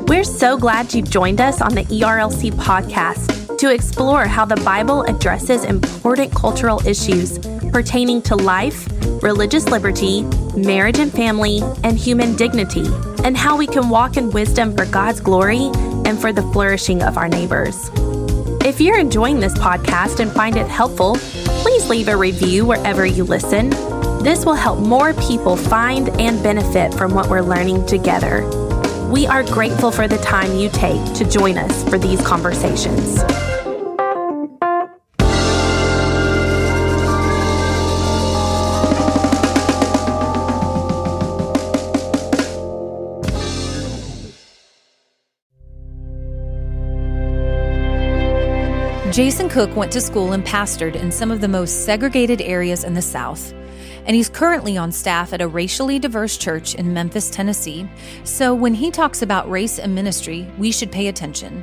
We're so glad you've joined us on the ERLC podcast to explore how the Bible addresses important cultural issues pertaining to life, religious liberty, marriage and family, and human dignity, and how we can walk in wisdom for God's glory and for the flourishing of our neighbors. If you're enjoying this podcast and find it helpful, please leave a review wherever you listen. This will help more people find and benefit from what we're learning together. We are grateful for the time you take to join us for these conversations. Jason Cook went to school and pastored in some of the most segregated areas in the South. And he's currently on staff at a racially diverse church in Memphis, Tennessee. So when he talks about race and ministry, we should pay attention.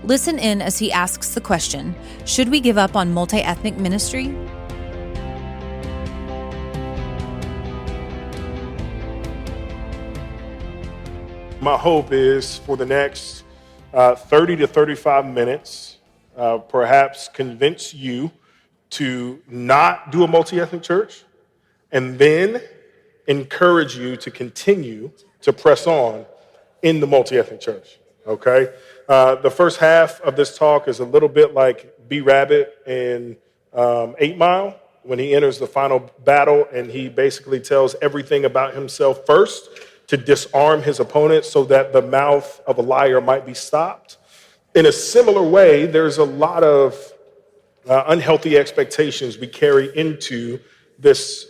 Listen in as he asks the question, should we give up on multi-ethnic ministry? My hope is for the next 30 to 35 minutes, perhaps convince you to not do a multi-ethnic church, and then encourage you to continue to press on in the multi-ethnic church, okay? The first half of this talk is a little bit like B-Rabbit in 8 Mile, when he enters the final battle and he basically tells everything about himself first to disarm his opponent so that the mouth of a liar might be stopped. In a similar way, there's a lot of unhealthy expectations we carry into this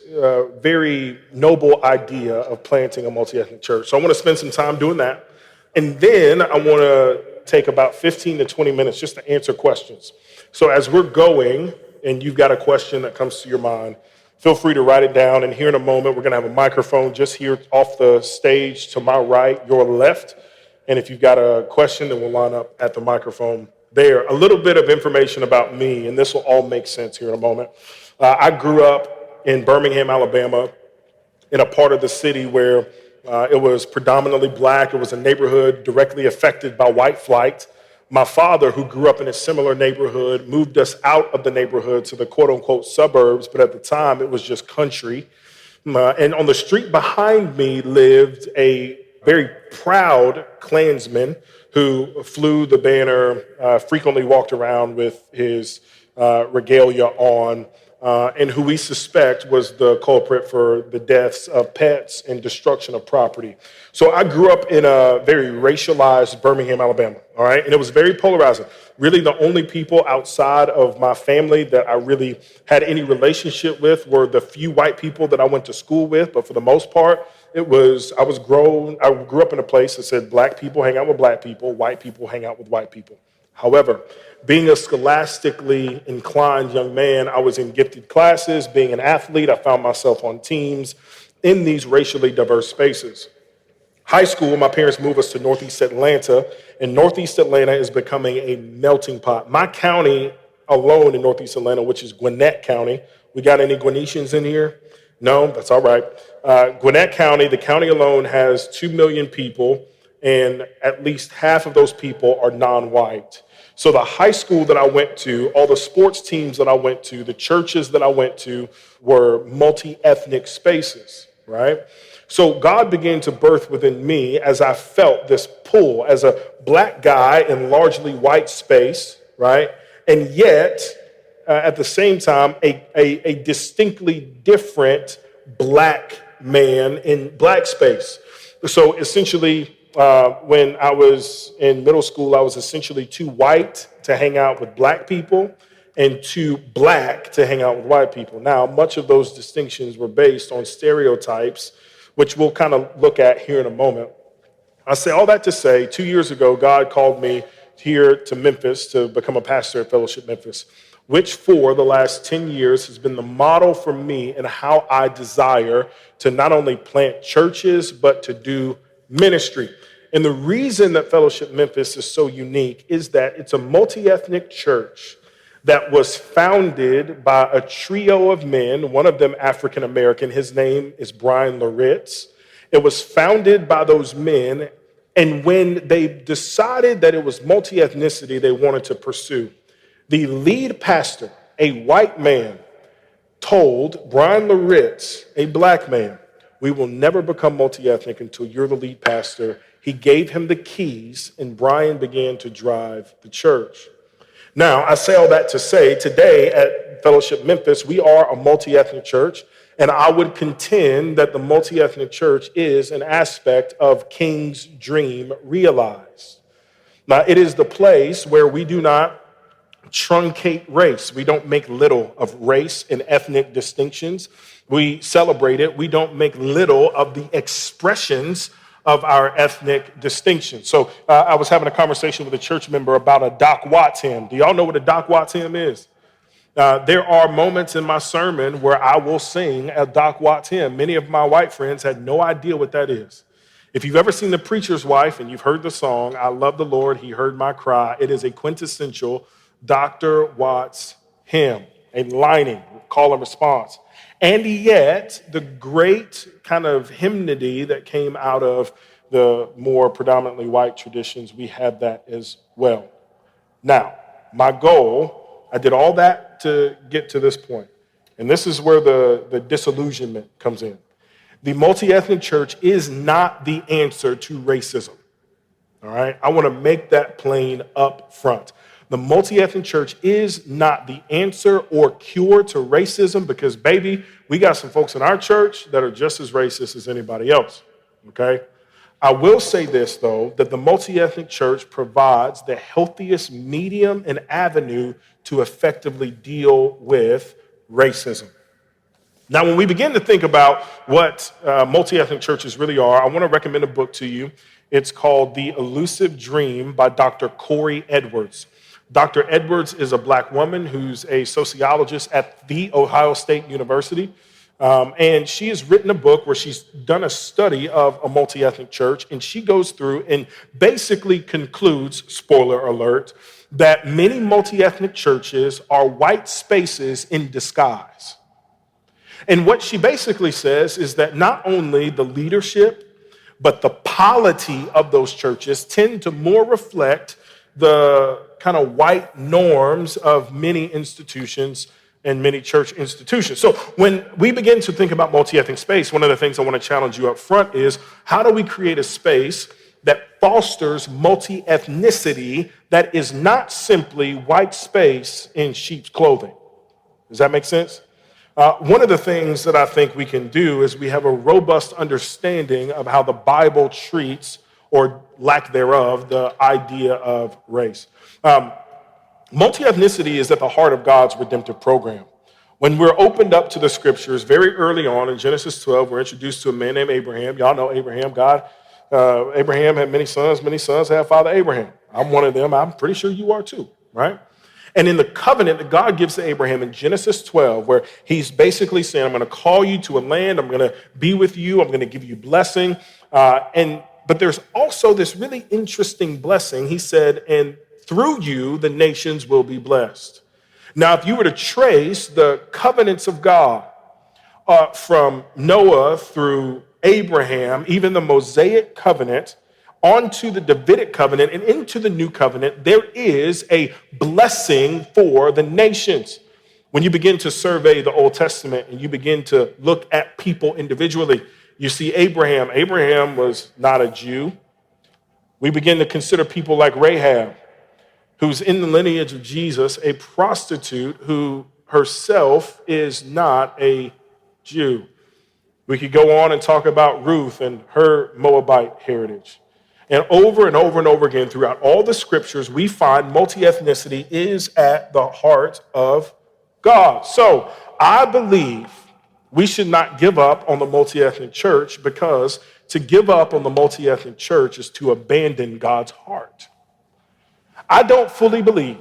very noble idea of planting a multi-ethnic church. So I want to spend some time doing that. And then I want to take about 15 to 20 minutes just to answer questions. So as we're going and you've got a question that comes to your mind, feel free to write it down. And here in a moment, we're going to have a microphone just here off the stage to my right, your left. And if you've got a question, then we'll line up at the microphone there. A little bit of information about me, and this will all make sense here in a moment. I grew up in Birmingham, Alabama, in a part of the city where it was predominantly black. It was a neighborhood directly affected by white flight. My father, who grew up in a similar neighborhood, moved us out of the neighborhood to the quote-unquote suburbs, but at the time it was just country. And on the street behind me lived a very proud Klansman who flew the banner, frequently walked around with his regalia on, and who we suspect was the culprit for the deaths of pets and destruction of property. So I grew up in a very racialized Birmingham, Alabama, all right? And it was very polarizing. Really, the only people outside of my family that I really had any relationship with were the few white people that I went to school with, but for the most part, I grew up in a place that said black people hang out with black people, white people hang out with white people. However, being a scholastically inclined young man, I was in gifted classes. Being an athlete, I found myself on teams in these racially diverse spaces. High school, my parents moved us to Northeast Atlanta, and Northeast Atlanta is becoming a melting pot. My county alone in Northeast Atlanta, which is Gwinnett County. We got any Gwinnetians in here? No, that's all right. Gwinnett County, the county alone has 2 million people, and at least half of those people are non-white. So the high school that I went to, all the sports teams that I went to, the churches that I went to were multi-ethnic spaces, right? So God began to birth within me as I felt this pull as a black guy in largely white space, right? And yet, at the same time, a distinctly different black man in black space. So essentially, when I was in middle school, I was essentially too white to hang out with black people and too black to hang out with white people. Now, much of those distinctions were based on stereotypes, which we'll kind of look at here in a moment. I say all that to say, 2 years ago, God called me here to Memphis to become a pastor at Fellowship Memphis, which for the last 10 years has been the model for me in how I desire to not only plant churches, but to do ministry. And the reason that Fellowship Memphis is so unique is that it's a multi-ethnic church that was founded by a trio of men, one of them African American. His name is Brian Loritz. It was founded by those men, and when they decided that it was multi-ethnicity they wanted to pursue, the lead pastor, a white man, told Brian Loritz, a black man, we will never become multi-ethnic until you're the lead pastor. He gave him the keys, and Brian began to drive the church. Now, I say all that to say, today at Fellowship Memphis, we are a multi-ethnic church, and I would contend that the multi-ethnic church is an aspect of King's dream realized. Now, it is the place where we do not truncate race. We don't make little of race and ethnic distinctions. We celebrate it. We don't make little of the expressions of our ethnic distinctions. So I was having a conversation with a church member about a Doc Watts hymn. Do y'all know what a Doc Watts hymn is? There are moments in my sermon where I will sing a Doc Watts hymn. Many of my white friends had no idea what that is. If you've ever seen The Preacher's Wife and you've heard the song, I love the Lord, he heard my cry, it is a quintessential Dr. Watts hymn, a lining, call and response. And yet, the great kind of hymnody that came out of the more predominantly white traditions, we have that as well. Now, my goal, I did all that to get to this point, and this is where the disillusionment comes in. The multi-ethnic church is not the answer to racism, all right? I want to make that plain up front. The multi-ethnic church is not the answer or cure to racism because, baby, we got some folks in our church that are just as racist as anybody else, okay? I will say this, though, that the multi-ethnic church provides the healthiest medium and avenue to effectively deal with racism. Now, when we begin to think about what multi-ethnic churches really are, I want to recommend a book to you. It's called The Elusive Dream by Dr. Corey Edwards. Dr. Edwards is a black woman who's a sociologist at The Ohio State University. And she has written a book where she's done a study of a multi-ethnic church, and she goes through and basically concludes, spoiler alert, that many multi-ethnic churches are white spaces in disguise. And what she basically says is that not only the leadership, but the polity of those churches tend to more reflect the kind of white norms of many institutions and many church institutions. So when we begin to think about multi-ethnic space, one of the things I want to challenge you up front is how do we create a space that fosters multi-ethnicity that is not simply white space in sheep's clothing? Does that make sense? One of the things that I think we can do is we have a robust understanding of how the Bible treats, or lack thereof, the idea of race. Multi-ethnicity is at the heart of God's redemptive program. When we're opened up to the scriptures very early on in Genesis 12, we're introduced to a man named Abraham. Y'all know Abraham. Abraham had many sons had Father Abraham. I'm one of them. I'm pretty sure you are too, right? And in the covenant that God gives to Abraham in Genesis 12, where he's basically saying, I'm going to call you to a land, I'm going to be with you, I'm going to give you blessing. But there's also this really interesting blessing. He said, and through you, the nations will be blessed. Now, if you were to trace the covenants of God from Noah through Abraham, even the Mosaic covenant, onto the Davidic covenant and into the new covenant, there is a blessing for the nations. When you begin to survey the Old Testament and you begin to look at people individually, you see Abraham. Abraham was not a Jew. We begin to consider people like Rahab, who's in the lineage of Jesus, a prostitute who herself is not a Jew. We could go on and talk about Ruth and her Moabite heritage. And over and over and over again, throughout all the scriptures, we find multi-ethnicity is at the heart of God. So I believe we should not give up on the multi-ethnic church, because to give up on the multi-ethnic church is to abandon God's heart. I don't fully believe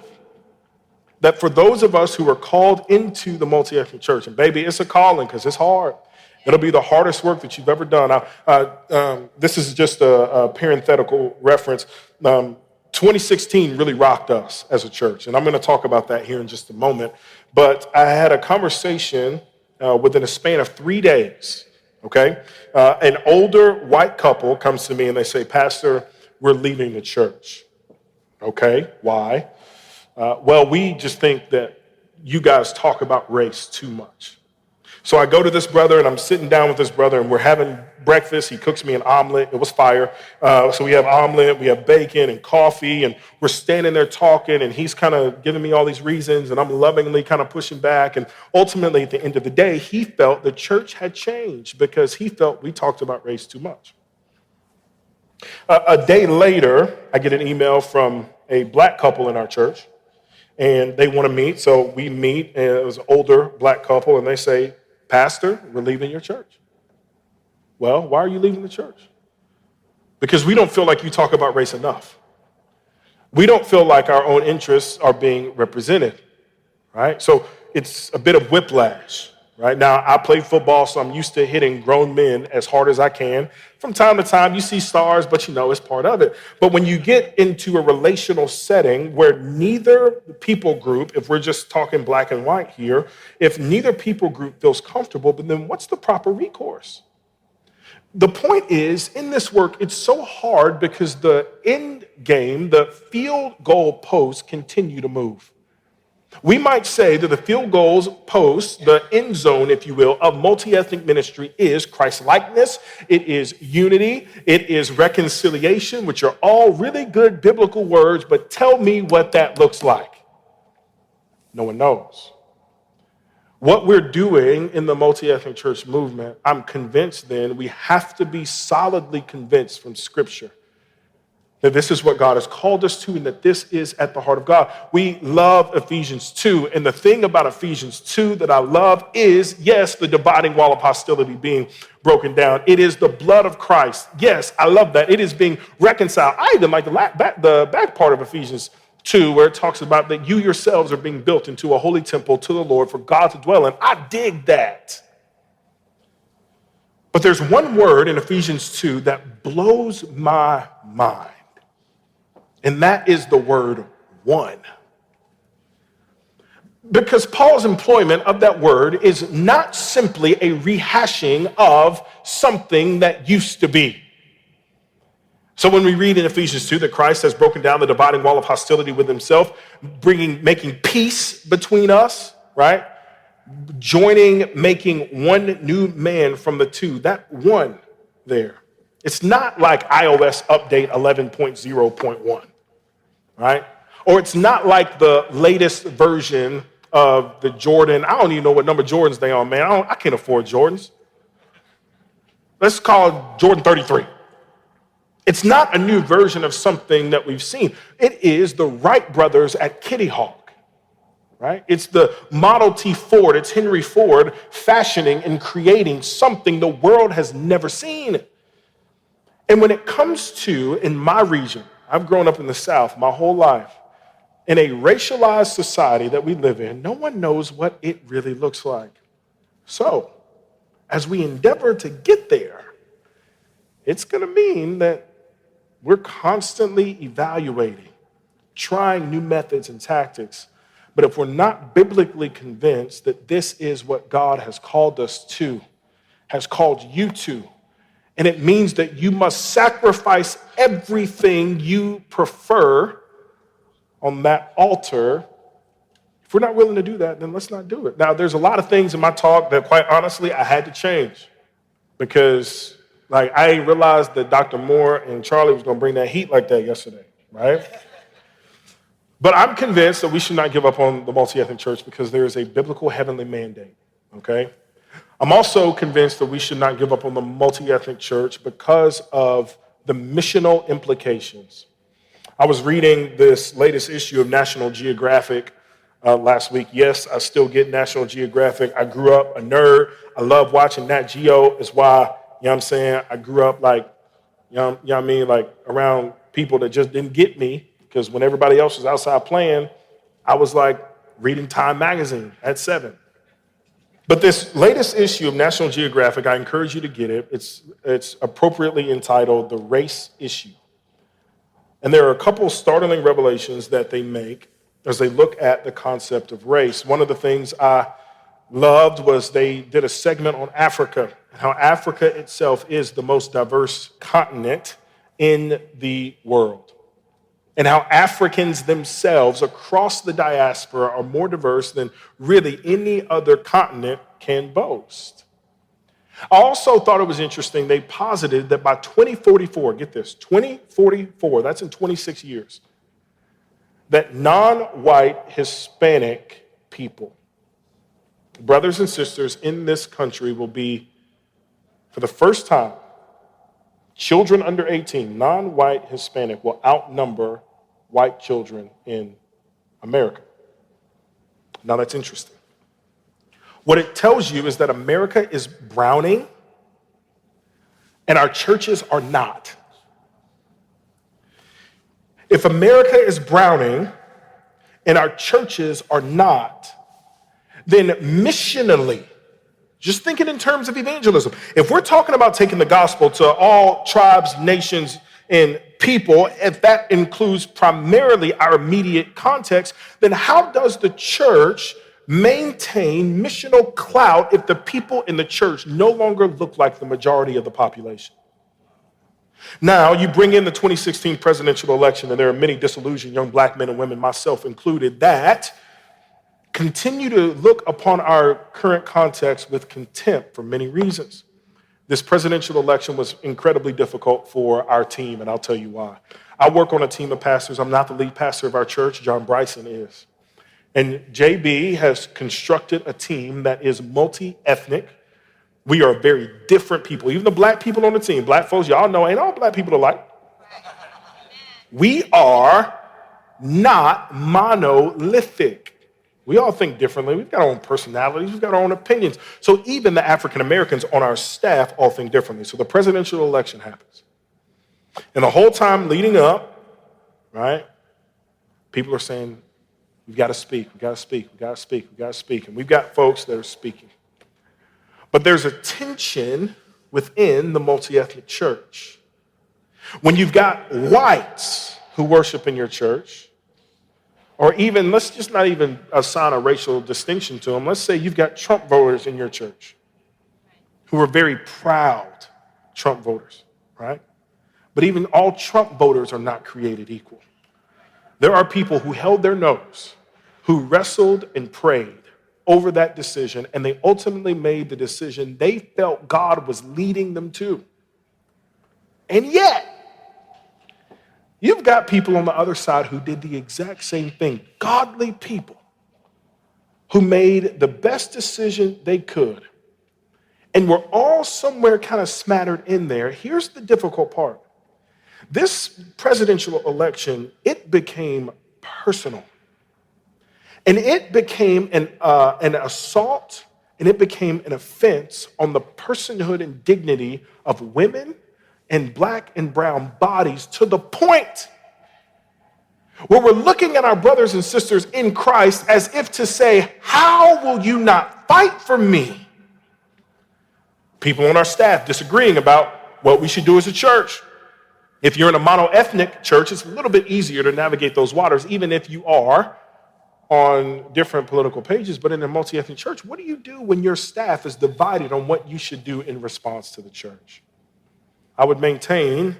that for those of us who are called into the multi-ethnic church, and baby, it's a calling because it's hard. It'll be the hardest work that you've ever done. This is just a parenthetical reference. 2016 really rocked us as a church, and I'm going to talk about that here in just a moment. But I had a conversation within a span of 3 days, okay? An older white couple comes to me and they say, Pastor, we're leaving the church. Okay, why? Well, we just think that you guys talk about race too much. So I go to this brother, and I'm sitting down with this brother, and we're having breakfast. He cooks me an omelet. It was fire. So we have omelet, we have bacon and coffee, and we're standing there talking, and he's kind of giving me all these reasons, and I'm lovingly kind of pushing back. And ultimately, at the end of the day, he felt the church had changed because he felt we talked about race too much. A day later, I get an email from a black couple in our church, and they want to meet. So we meet, and it was an older black couple, and they say, Pastor, we're leaving your church. Well, why are you leaving the church? Because we don't feel like you talk about race enough. We don't feel like our own interests are being represented, right? So it's a bit of whiplash, right? Now, I play football, so I'm used to hitting grown men as hard as I can. From time to time, you see stars, but you know it's part of it. But when you get into a relational setting where neither people group, if we're just talking black and white here, if neither people group feels comfortable, then what's the proper recourse? The point is, in this work, it's so hard because the end game, the field goal posts continue to move. We might say that the field goals post, the end zone, if you will, of multi-ethnic ministry is Christ-likeness, it is unity, it is reconciliation, which are all really good biblical words, but tell me what that looks like. No one knows. What we're doing in the multi-ethnic church movement, I'm convinced then we have to be solidly convinced from Scripture that this is what God has called us to and that this is at the heart of God. We love Ephesians 2, and the thing about Ephesians 2 that I love is, yes, the dividing wall of hostility being broken down. It is the blood of Christ. Yes, I love that. It is being reconciled. I even like the back part of Ephesians 2, where it talks about that you yourselves are being built into a holy temple to the Lord for God to dwell in. I dig that. But there's one word in Ephesians 2 that blows my mind. And that is the word one. Because Paul's employment of that word is not simply a rehashing of something that used to be. So when we read in Ephesians 2 that Christ has broken down the dividing wall of hostility with himself, making peace between us, right? Making one new man from the two, that one there. It's not like iOS update 11.0.1. Right? Or it's not like the latest version of the Jordan. I don't even know what number Jordans they on, man. I can't afford Jordans. Let's call it Jordan 33. It's not a new version of something that we've seen. It is the Wright brothers at Kitty Hawk, right? It's the Model T Ford. It's Henry Ford fashioning and creating something the world has never seen. And when it comes to, in my region, I've grown up in the South my whole life. In a racialized society that we live in, no one knows what it really looks like. So, as we endeavor to get there, it's going to mean that we're constantly evaluating, trying new methods and tactics. But if we're not biblically convinced that this is what God has called us to, has called you to, and it means that you must sacrifice everything you prefer on that altar. If we're not willing to do that, then let's not do it. Now, there's a lot of things in my talk that, quite honestly, I had to change because, I ain't realized that Dr. Moore and Charlie was going to bring that heat like that yesterday, right? But I'm convinced that we should not give up on the multi-ethnic church because there is a biblical heavenly mandate, okay? I'm also convinced that we should not give up on the multi-ethnic church because of the missional implications. I was reading this latest issue of National Geographic last week. Yes, I still get National Geographic. I grew up a nerd. I love watching Nat Geo. It's why, you know what I'm saying, I grew up around people that just didn't get me because when everybody else was outside playing, I was reading Time magazine at 7. But this latest issue of National Geographic, I encourage you to get it. It's appropriately entitled The Race Issue. And there are a couple startling revelations that they make as they look at the concept of race. One of the things I loved was they did a segment on Africa, and how Africa itself is the most diverse continent in the world, and how Africans themselves across the diaspora are more diverse than really any other continent can boast. I also thought it was interesting, they posited that by 2044, get this, 2044, that's in 26 years, that non-white Hispanic people, brothers and sisters in this country, will be, for the first time, children under 18, non-white Hispanic, will outnumber white children in America. Now that's interesting. What it tells you is that America is browning and our churches are not. If America is browning and our churches are not, then missionally, just thinking in terms of evangelism, if we're talking about taking the gospel to all tribes, nations, and people, if that includes primarily our immediate context, then how does the church maintain missional clout if the people in the church no longer look like the majority of the population? Now, you bring in the 2016 presidential election, and there are many disillusioned young black men and women, myself included, that continue to look upon our current context with contempt for many reasons. This presidential election was incredibly difficult for our team, and I'll tell you why. I work on a team of pastors. I'm not the lead pastor of our church. John Bryson is. And JB has constructed a team that is multi-ethnic. We are very different people. Even the black people on the team, black folks, y'all know, ain't all black people alike. We are not monolithic. We all think differently. We've got our own personalities. We've got our own opinions. So even the African Americans on our staff all think differently. So the presidential election happens. And the whole time leading up, right, people are saying, we've got to speak, we've got to speak, we've got to speak, we've got to speak. And we've got folks that are speaking. But there's a tension within the multi-ethnic church. When you've got whites who worship in your church, or even, let's just not even assign a racial distinction to them. Let's say you've got Trump voters in your church who are very proud Trump voters, right? But even all Trump voters are not created equal. There are people who held their nose, who wrestled and prayed over that decision, and they ultimately made the decision they felt God was leading them to. And yet, you've got people on the other side who did the exact same thing. Godly people who made the best decision they could. And we're all somewhere kind of smattered in there. Here's the difficult part. This presidential election, it became personal. And it became an assault, and it became an offense on the personhood and dignity of women and black and brown bodies, to the point where we're looking at our brothers and sisters in Christ as if to say, how will you not fight for me? People on our staff disagreeing about what we should do as a church. If you're in a mono-ethnic church, it's a little bit easier to navigate those waters, even if you are on different political pages. But in a multi-ethnic church, what do you do when your staff is divided on what you should do in response to the church? I would maintain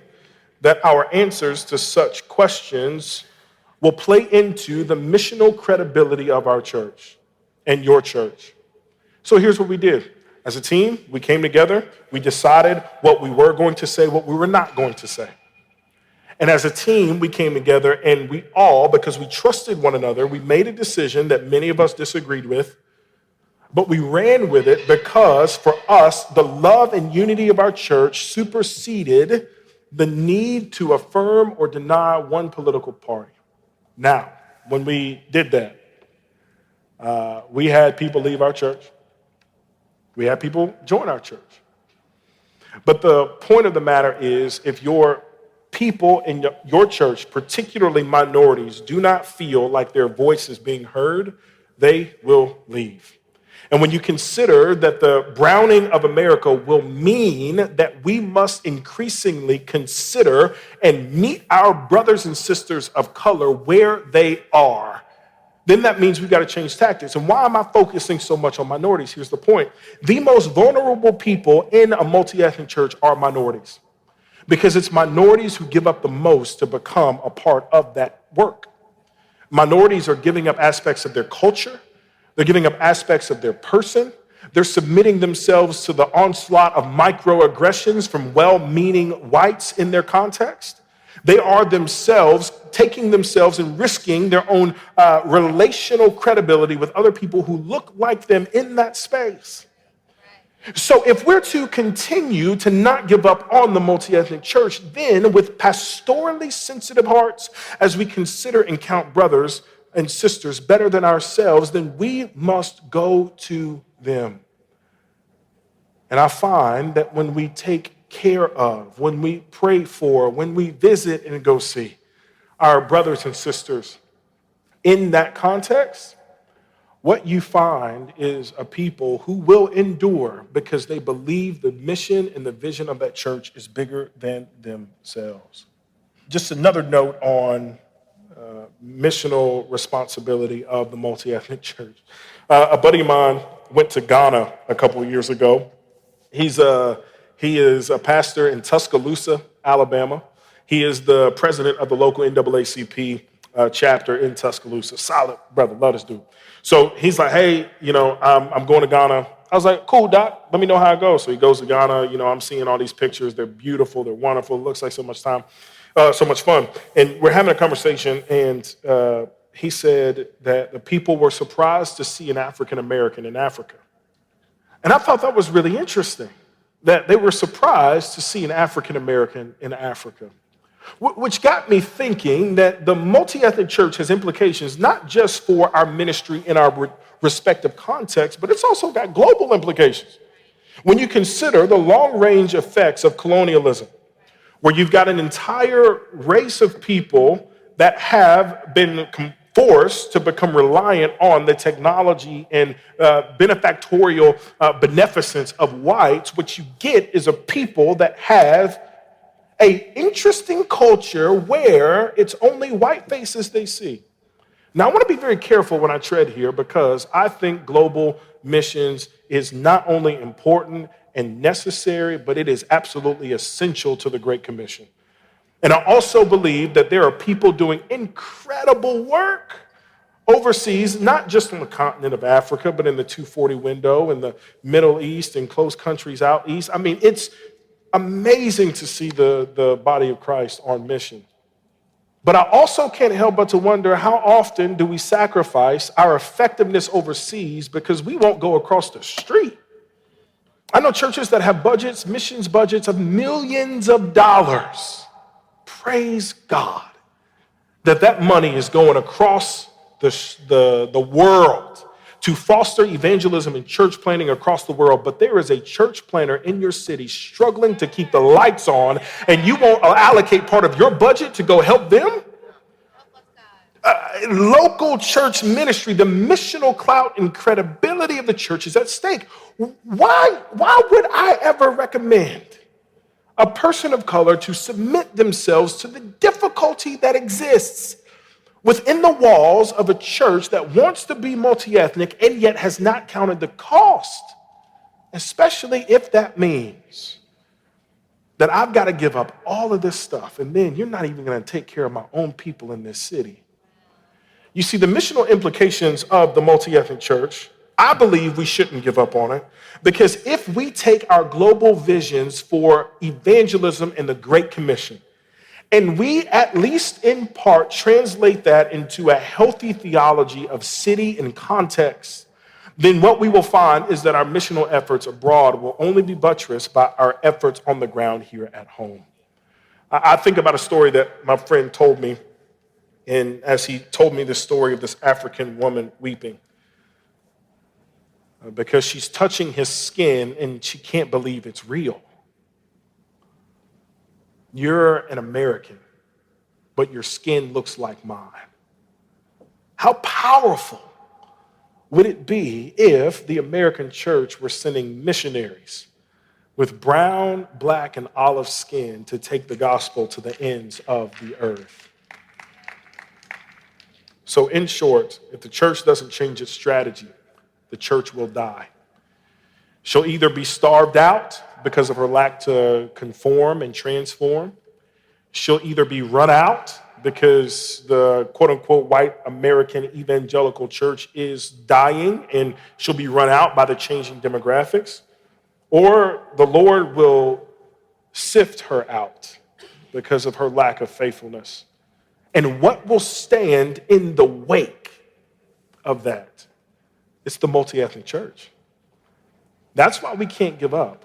that our answers to such questions will play into the missional credibility of our church and your church. So here's what we did. As a team, we came together, we decided what we were going to say, what we were not going to say. And as a team, we came together and we all, because we trusted one another, we made a decision that many of us disagreed with, but we ran with it because for us, the love and unity of our church superseded the need to affirm or deny one political party. Now, when we did that, we had people leave our church. We had people join our church. But the point of the matter is, if your people in your church, particularly minorities, do not feel like their voice is being heard, they will leave. And when you consider that the browning of America will mean that we must increasingly consider and meet our brothers and sisters of color where they are, then that means we've got to change tactics. And why am I focusing so much on minorities? Here's the point. The most vulnerable people in a multi-ethnic church are minorities, because it's minorities who give up the most to become a part of that work. Minorities are giving up aspects of their culture. They're giving up aspects of their person. They're submitting themselves to the onslaught of microaggressions from well-meaning whites in their context. They are themselves taking themselves and risking their own relational credibility with other people who look like them in that space. So if we're to continue to not give up on the multi-ethnic church, then with pastorally sensitive hearts, as we consider and count brothers and sisters better than ourselves, then we must go to them. And I find that when we take care of, when we pray for, when we visit and go see our brothers and sisters in that context, what you find is a people who will endure because they believe the mission and the vision of that church is bigger than themselves. Just another note on missional responsibility of the multi-ethnic church. A buddy of mine went to Ghana a couple of years ago. He is a pastor in Tuscaloosa, Alabama. He is the president of the local NAACP chapter in Tuscaloosa. Solid brother, love this dude. So he's like, hey, I'm going to Ghana. I was like, cool, Doc, let me know how it goes. So he goes to Ghana. I'm seeing all these pictures. They're beautiful. They're wonderful. It looks like so much fun. And we're having a conversation, and he said that the people were surprised to see an African American in Africa. And I thought that was really interesting, that they were surprised to see an African American in Africa, which got me thinking that the multi-ethnic church has implications not just for our ministry in our respective contexts, but it's also got global implications. When you consider the long-range effects of colonialism, where you've got an entire race of people that have been forced to become reliant on the technology and benefactorial beneficence of whites, what you get is a people that have an interesting culture where it's only white faces they see. Now, I want to be very careful when I tread here, because I think global missions is not only important and necessary, but it is absolutely essential to the Great Commission. And I also believe that there are people doing incredible work overseas, not just on the continent of Africa, but in the 240 window, in the Middle East, and close countries out east. I mean, it's amazing to see the body of Christ on mission. But I also can't help but to wonder, how often do we sacrifice our effectiveness overseas because we won't go across the street? I know churches that have budgets, missions budgets of millions of dollars. Praise God that money is going across the world to foster evangelism and church planting across the world. But there is a church planter in your city struggling to keep the lights on, and you won't allocate part of your budget to go help them? Local church ministry, the missional clout and credibility of the church is at stake. Why would I ever recommend a person of color to submit themselves to the difficulty that exists within the walls of a church that wants to be multi-ethnic and yet has not counted the cost, especially if that means that I've got to give up all of this stuff, and then you're not even going to take care of my own people in this city? You see, the missional implications of the multi-ethnic church, I believe we shouldn't give up on it, because if we take our global visions for evangelism and the Great Commission, and we, at least in part, translate that into a healthy theology of city and context, then what we will find is that our missional efforts abroad will only be buttressed by our efforts on the ground here at home. I think about a story that my friend told me, and as he told me the story of this African woman weeping because she's touching his skin and she can't believe it's real. You're an American, but your skin looks like mine. How powerful would it be if the American church were sending missionaries with brown, black, and olive skin to take the gospel to the ends of the earth? So in short, if the church doesn't change its strategy, the church will die. She'll either be starved out because of her lack to conform and transform. She'll either be run out because the quote-unquote white American evangelical church is dying and she'll be run out by the changing demographics. Or the Lord will sift her out because of her lack of faithfulness. And what will stand in the wake of that? It's the multi-ethnic church. That's why we can't give up.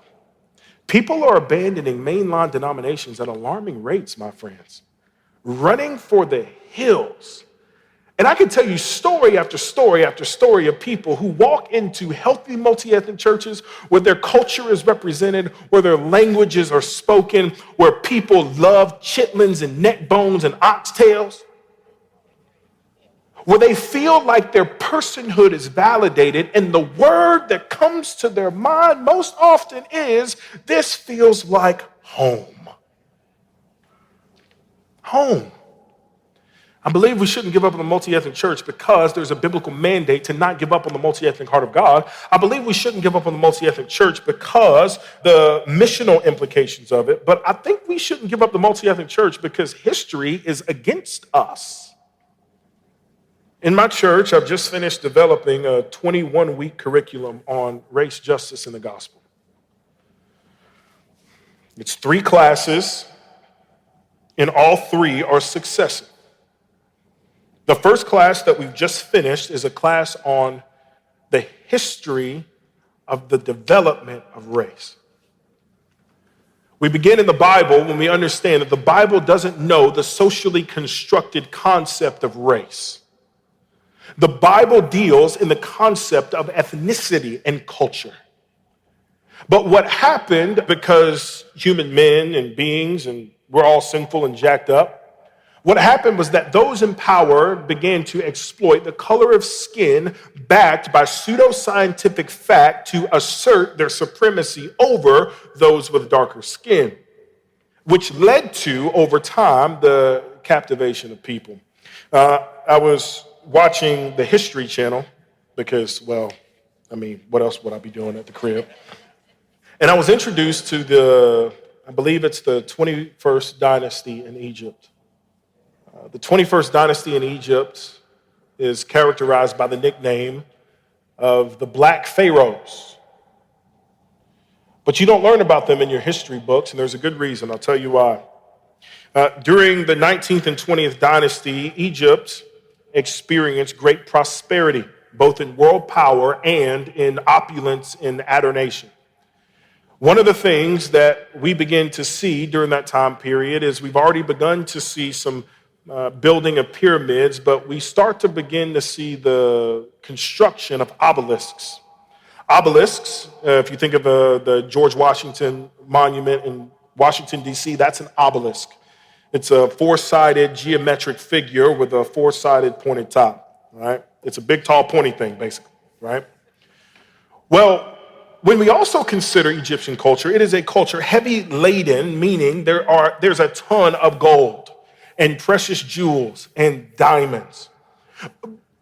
People are abandoning mainline denominations at alarming rates, my friends, running for the hills. And I can tell you story after story after story of people who walk into healthy multi-ethnic churches where their culture is represented, where their languages are spoken, where people love chitlins and neck bones and oxtails, where they feel like their personhood is validated, and the word that comes to their mind most often is, this feels like home. Home. I believe we shouldn't give up on the multi-ethnic church because there's a biblical mandate to not give up on the multi-ethnic heart of God. I believe we shouldn't give up on the multi-ethnic church because the missional implications of it. But I think we shouldn't give up the multi-ethnic church because history is against us. In my church, I've just finished developing a 21-week curriculum on race, justice, and the gospel. It's 3 classes, and all 3 are successive. The first class that we've just finished is a class on the history of the development of race. We begin in the Bible when we understand that the Bible doesn't know the socially constructed concept of race. The Bible deals in the concept of ethnicity and culture. But what happened, because human men and beings, and we're all sinful and jacked up, what happened was that those in power began to exploit the color of skin backed by pseudoscientific fact to assert their supremacy over those with darker skin, which led to, over time, the captivation of people. I was watching the History Channel because, what else would I be doing at the crib? And I was introduced to I believe it's the 21st dynasty in Egypt. The 21st dynasty in Egypt is characterized by the nickname of the Black Pharaohs. But you don't learn about them in your history books, and there's a good reason. I'll tell you why. During the 19th and 20th dynasty, Egypt experienced great prosperity, both in world power and in opulence and adoration. One of the things that we begin to see during that time period is we've already begun to see some building of pyramids, but we start to begin to see the construction of obelisks. Obelisks, if you think of the George Washington Monument in Washington, D.C., that's an obelisk. It's a 4-sided geometric figure with a 4-sided pointed top, right? It's a big, tall, pointy thing, basically, right? Well, when we also consider Egyptian culture, it is a culture heavy laden, meaning there's a ton of gold and precious jewels and diamonds.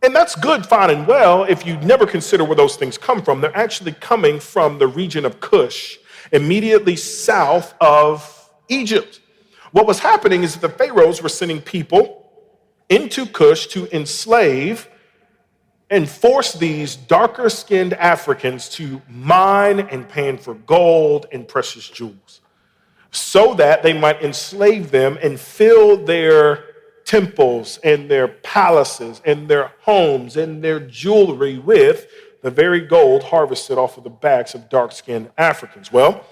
And that's good, fine, and well if you never consider where those things come from. They're actually coming from the region of Cush, immediately south of Egypt. What was happening is that the pharaohs were sending people into Cush to enslave and force these darker-skinned Africans to mine and pan for gold and precious jewels, so that they might enslave them and fill their temples and their palaces and their homes and their jewelry with the very gold harvested off of the backs of dark-skinned Africans. Well,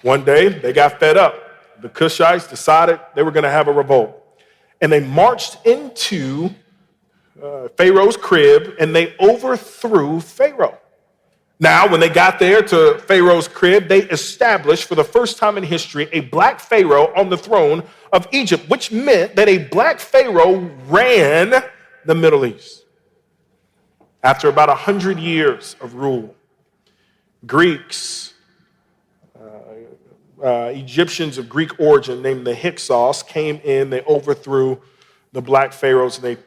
one day they got fed up. The Cushites decided they were going to have a revolt. And they marched into Pharaoh's crib and they overthrew Pharaoh. Now, when they got there to Pharaoh's crib, they established for the first time in history a black Pharaoh on the throne of Egypt, which meant that a black Pharaoh ran the Middle East. After about 100 years of rule, Greeks, Egyptians of Greek origin named the Hyksos came in, they overthrew the black pharaohs, and they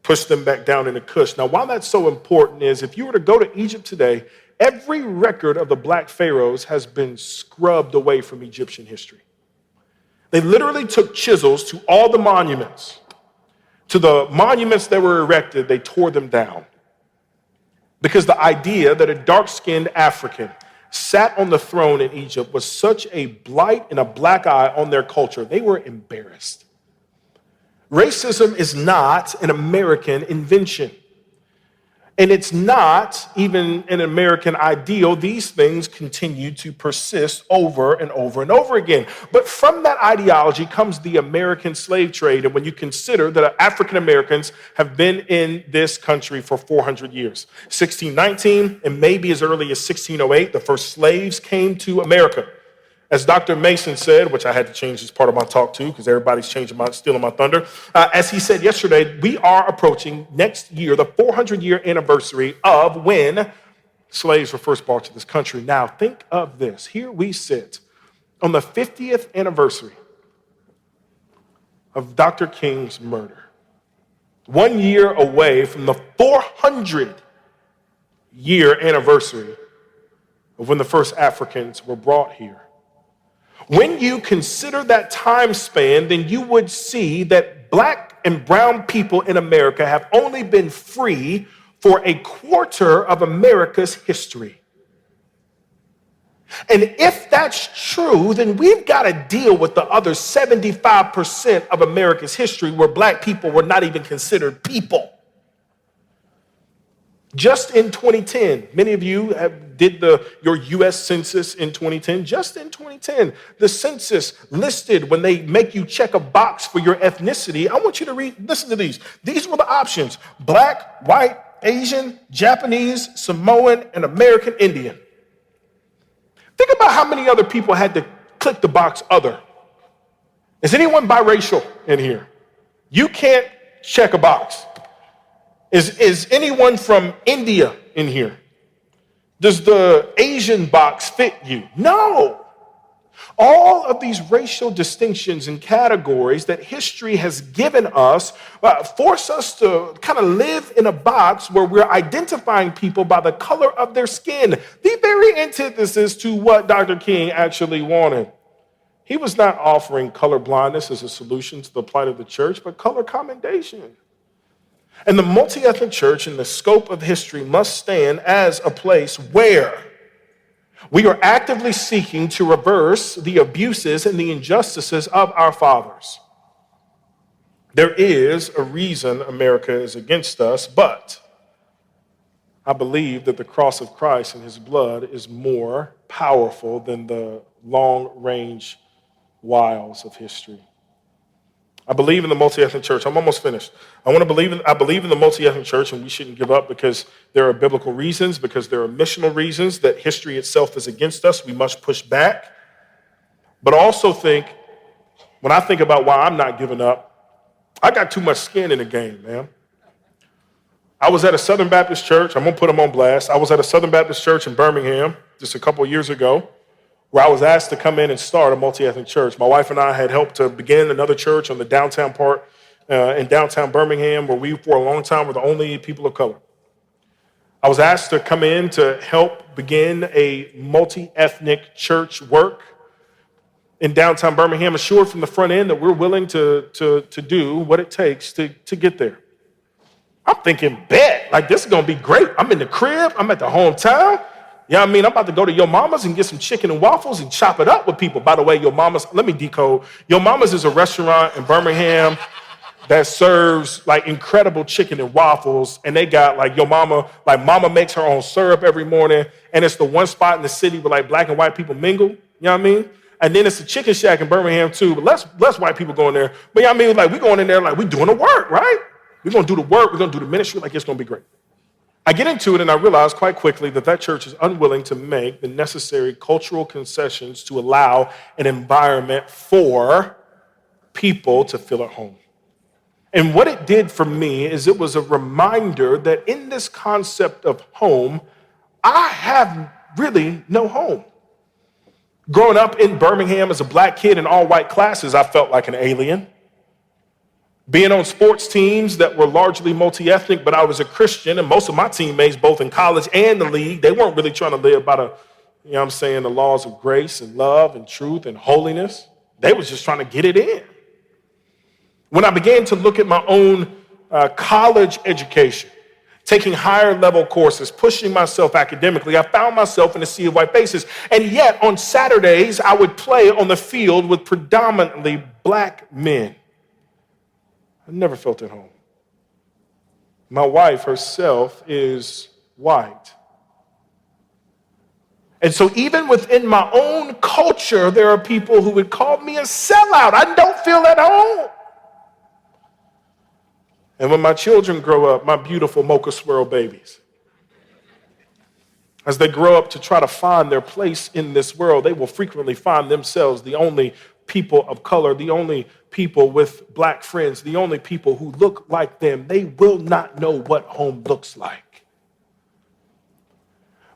pushed them back down into Kush. Now, why that's so important is if you were to go to Egypt today, every record of the black pharaohs has been scrubbed away from Egyptian history. They literally took chisels to all the monuments. To the monuments that were erected, they tore them down. Because the idea that a dark-skinned African sat on the throne in Egypt was such a blight and a black eye on their culture, they were embarrassed. Racism is not an American invention. And it's not even an American ideal. These things continue to persist over and over and over again. But from that ideology comes the American slave trade. And when you consider that African Americans have been in this country for 400 years, 1619 and maybe as early as 1608, the first slaves came to America. As Dr. Mason said, which I had to change as part of my talk too, because everybody's stealing my thunder. As he said yesterday, we are approaching next year, the 400-year anniversary of when slaves were first brought to this country. Now, think of this. Here we sit on the 50th anniversary of Dr. King's murder. 1 year away from the 400-year anniversary of when the first Africans were brought here. When you consider that time span, then you would see that black and brown people in America have only been free for a quarter of America's history. And if that's true, then we've got to deal with the other 75% of America's history where black people were not even considered people. Just in 2010, many of you did your U.S. Census in 2010. Just in 2010, the census listed when they make you check a box for your ethnicity. I want you to listen to these. These were the options: black, white, Asian, Japanese, Samoan, and American Indian. Think about how many other people had to click the box other. Is anyone biracial in here? You can't check a box. Is anyone from India in here? Does the Asian box fit you? No. All of these racial distinctions and categories that history has given us force us to kind of live in a box where we're identifying people by the color of their skin. The very antithesis to what Dr. King actually wanted. He was not offering color blindness as a solution to the plight of the church, but color commendation. And the multi-ethnic church in the scope of history must stand as a place where we are actively seeking to reverse the abuses and the injustices of our fathers. There is a reason America is against us, but I believe that the cross of Christ and his blood is more powerful than the long-range wiles of history. I believe in the multi-ethnic church. I'm almost finished. I believe in the multi-ethnic church, and we shouldn't give up because there are biblical reasons, because there are missional reasons that history itself is against us. We must push back. But I also think, when I think about why I'm not giving up, I got too much skin in the game, man. I was at a Southern Baptist church. I'm going to put them on blast. I was at a Southern Baptist church in Birmingham just a couple of years ago, where I was asked to come in and start a multi-ethnic church. My wife and I had helped to begin another church on the downtown part in downtown Birmingham, where we, for a long time, were the only people of color. I was asked to come in to help begin a multi-ethnic church work in downtown Birmingham, assured from the front end that we're willing to do what it takes to get there. I'm thinking, bet, like this is going to be great. I'm in the crib. I'm at the hometown. You know what I mean? I'm about to go to Your Mama's and get some chicken and waffles and chop it up with people. By the way, Your Mama's, let me decode. Your Mama's is a restaurant in Birmingham that serves like incredible chicken and waffles. And they got like Your Mama, like Mama makes her own syrup every morning. And it's the one spot in the city where like black and white people mingle. You know what I mean? And then it's a chicken shack in Birmingham too, but less white people going there. But you know what I mean? Like we going in there like we doing the work, right? We're going to do the work. We're going to do the ministry. Like it's going to be great. I get into it and I realize quite quickly that church is unwilling to make the necessary cultural concessions to allow an environment for people to feel at home. And what it did for me is it was a reminder that in this concept of home, I have really no home. Growing up in Birmingham as a black kid in all white classes, I felt like an alien. Being on sports teams that were largely multi-ethnic, but I was a Christian, and most of my teammates, both in college and the league, they weren't really trying to live by the laws of grace and love and truth and holiness. They was just trying to get it in. When I began to look at my own college education, taking higher level courses, pushing myself academically, I found myself in a sea of white faces. And yet on Saturdays, I would play on the field with predominantly black men. I never felt at home. My wife herself is white. And so even within my own culture, there are people who would call me a sellout. I don't feel at home. And when my children grow up, my beautiful mocha swirl babies, as they grow up to try to find their place in this world, they will frequently find themselves the only people of color, the only people with black friends, the only people who look like them. They will not know what home looks like.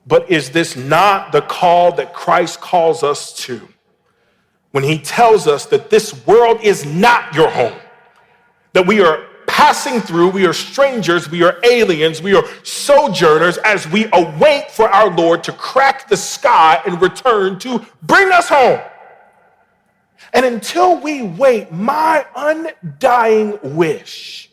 But is this not the call that Christ calls us to when he tells us that this world is not your home, that we are passing through, we are strangers, we are aliens, we are sojourners as we await for our Lord to crack the sky and return to bring us home? And until we wait, my undying wish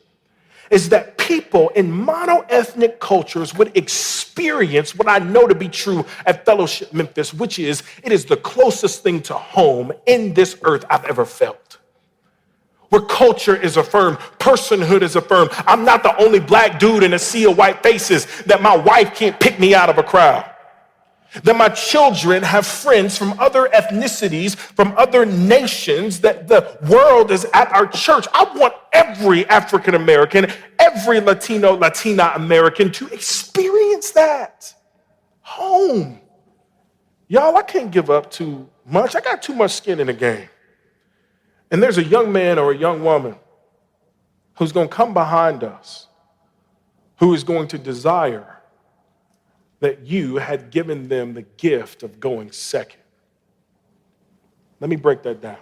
is that people in monoethnic cultures would experience what I know to be true at Fellowship Memphis, which is it is the closest thing to home in this earth I've ever felt. Where culture is affirmed, personhood is affirmed. I'm not the only black dude in a sea of white faces, that my wife can't pick me out of a crowd. That my children have friends from other ethnicities, from other nations, that the world is at our church. I want every African American, every Latina American to experience that. Home. Y'all, I can't give up too much. I got too much skin in the game. And there's a young man or a young woman who's going to come behind us, who is going to desire that you had given them the gift of going second. Let me break that down.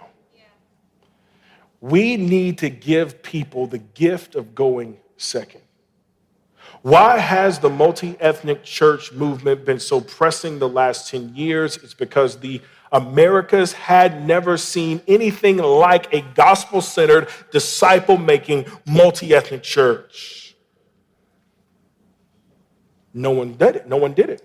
We need to give people the gift of going second. Why has the multi-ethnic church movement been so pressing the last 10 years? It's because the Americas had never seen anything like a gospel-centered, disciple-making, multi-ethnic church. No one did it.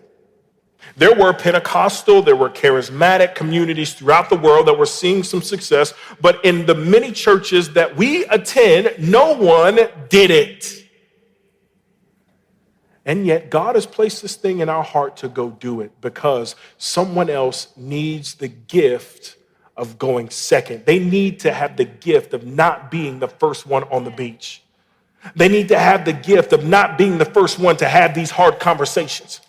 There were Pentecostal, there were charismatic communities throughout the world that were seeing some success, but in the many churches that we attend, no one did it. And yet God has placed this thing in our heart to go do it because someone else needs the gift of going second. They need to have the gift of not being the first one on the beach. They need to have the gift of not being the first one to have these hard conversations.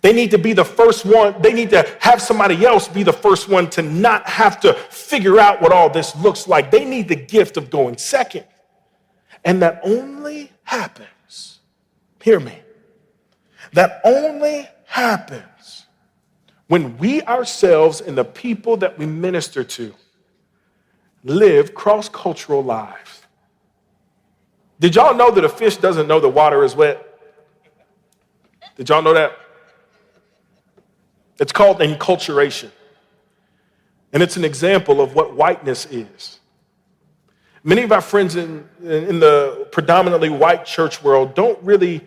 They need to be the first one. They need to have somebody else be the first one to not have to figure out what all this looks like. They need the gift of going second. And that only happens, hear me, that only happens when we ourselves and the people that we minister to live cross-cultural lives. Did y'all know that a fish doesn't know the water is wet? Did y'all know that? It's called enculturation. And it's an example of what whiteness is. Many of our friends in the predominantly white church world don't really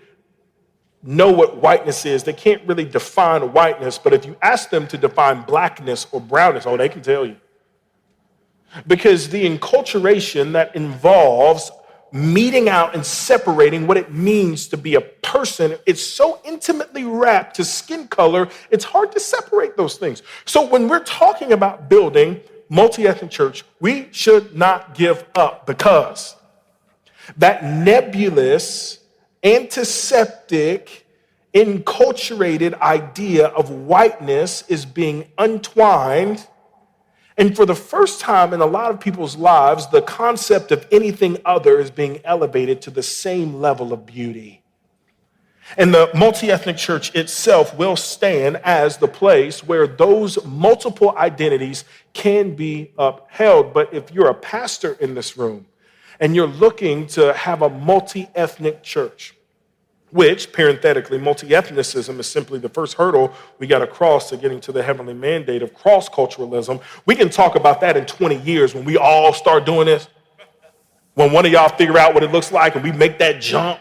know what whiteness is. They can't really define whiteness, but if you ask them to define blackness or brownness, oh, they can tell you. Because the enculturation that involves meeting out and separating what it means to be a person, it's so intimately wrapped to skin color, it's hard to separate those things. So when we're talking about building multi-ethnic church, we should not give up, because that nebulous, antiseptic, enculturated idea of whiteness is being untwined And for the first time in a lot of people's lives, the concept of anything other is being elevated to the same level of beauty. And the multi-ethnic church itself will stand as the place where those multiple identities can be upheld. But if you're a pastor in this room and you're looking to have a multi-ethnic church, which, parenthetically, multi-ethnicism is simply the first hurdle we got to cross to getting to the heavenly mandate of cross-culturalism. We can talk about that in 20 years when we all start doing this. When one of y'all figure out what it looks like and we make that jump.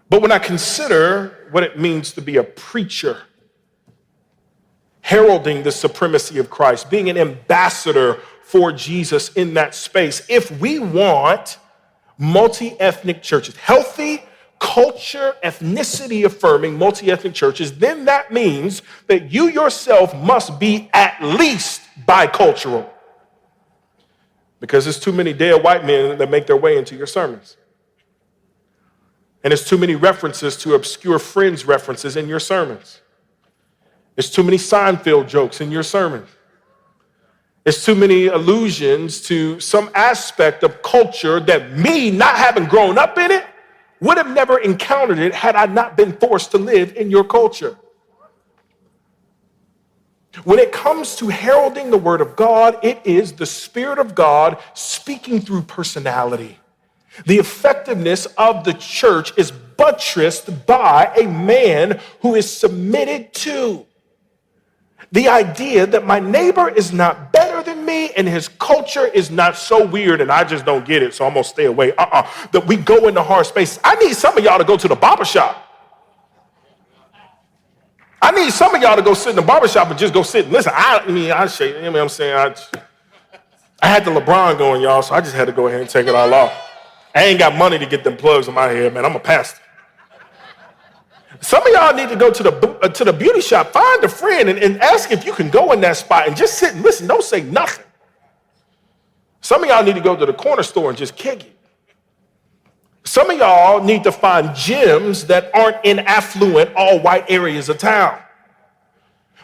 But when I consider what it means to be a preacher, heralding the supremacy of Christ, being an ambassador for Jesus in that space, if we want multi-ethnic churches, healthy, culture, ethnicity affirming multi-ethnic churches, then that means that you yourself must be at least bicultural. Because there's too many dead white men that make their way into your sermons. And there's too many references to obscure Friends references in your sermons. There's too many Seinfeld jokes in your sermons. There's too many allusions to some aspect of culture that me, not having grown up in it, would have never encountered it had I not been forced to live in your culture. When it comes to heralding the word of God, it is the Spirit of God speaking through personality. The effectiveness of the church is buttressed by a man who is submitted to the idea that my neighbor is not better than me and his culture is not so weird and I just don't get it, so I'm going to stay away. That we go into hard spaces. I need some of y'all to go to the barbershop. I need some of y'all to go sit in the barbershop and just go sit and listen. I shake, you know what I'm saying? I had the LeBron going, y'all, so I just had to go ahead and take it all off. I ain't got money to get them plugs in my head, man. I'm a pastor. Some of y'all need to go to the beauty shop, find a friend, and ask if you can go in that spot and just sit and listen. Don't say nothing. Some of y'all need to go to the corner store and just kick it. Some of y'all need to find gyms that aren't in affluent, all-white areas of town.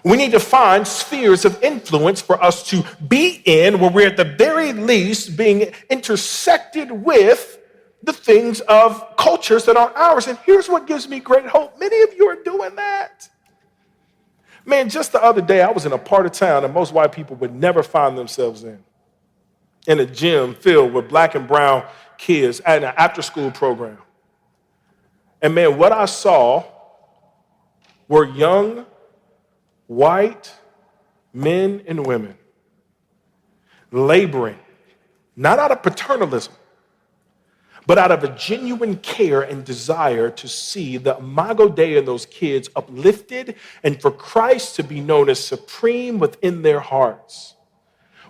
We need to find spheres of influence for us to be in where we're at the very least being intersected with the things of cultures that aren't ours. And here's what gives me great hope. Many of you are doing that. Man, just the other day, I was in a part of town that most white people would never find themselves in a gym filled with black and brown kids at an after-school program. And man, what I saw were young white men and women laboring, not out of paternalism, but out of a genuine care and desire to see the imago Dei in those kids uplifted and for Christ to be known as supreme within their hearts.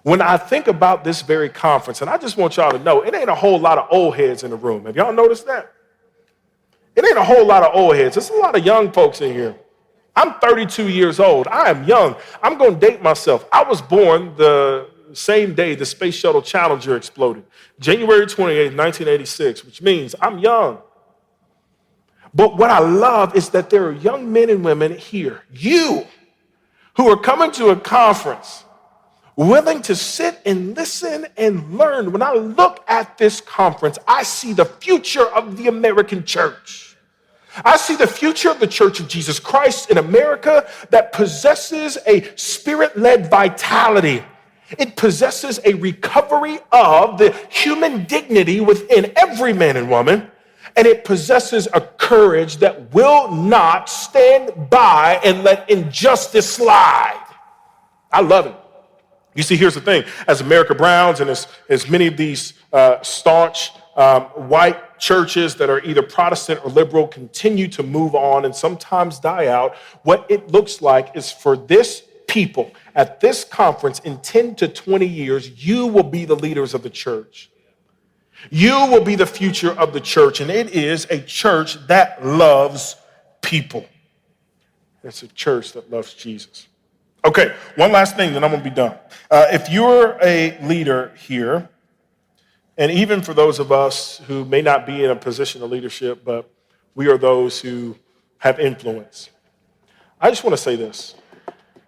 When I think about this very conference, and I just want y'all to know, it ain't a whole lot of old heads in the room. Have y'all noticed that? It ain't a whole lot of old heads. There's a lot of young folks in here. I'm 32 years old. I am young. I'm going to date myself. I was born the same day the Space Shuttle Challenger exploded, January 28, 1986, which means I'm young. But what I love is that there are young men and women here, you, who are coming to a conference willing to sit and listen and learn. When I look at this conference, I see the future of the American church. I see the future of the Church of Jesus Christ in America that possesses a spirit-led vitality. It possesses a recovery of the human dignity within every man and woman, and it possesses a courage that will not stand by and let injustice slide. I love it. You see, here's the thing. As America Browns and as many of these staunch white churches that are either Protestant or liberal continue to move on and sometimes die out, what it looks like is for this people at this conference in 10 to 20 years, you will be the leaders of the church. You will be the future of the church, and it is a church that loves people. It's a church that loves Jesus. Okay, one last thing, then I'm going to be done. If you're a leader here, and even for those of us who may not be in a position of leadership, but we are those who have influence, I just want to say this.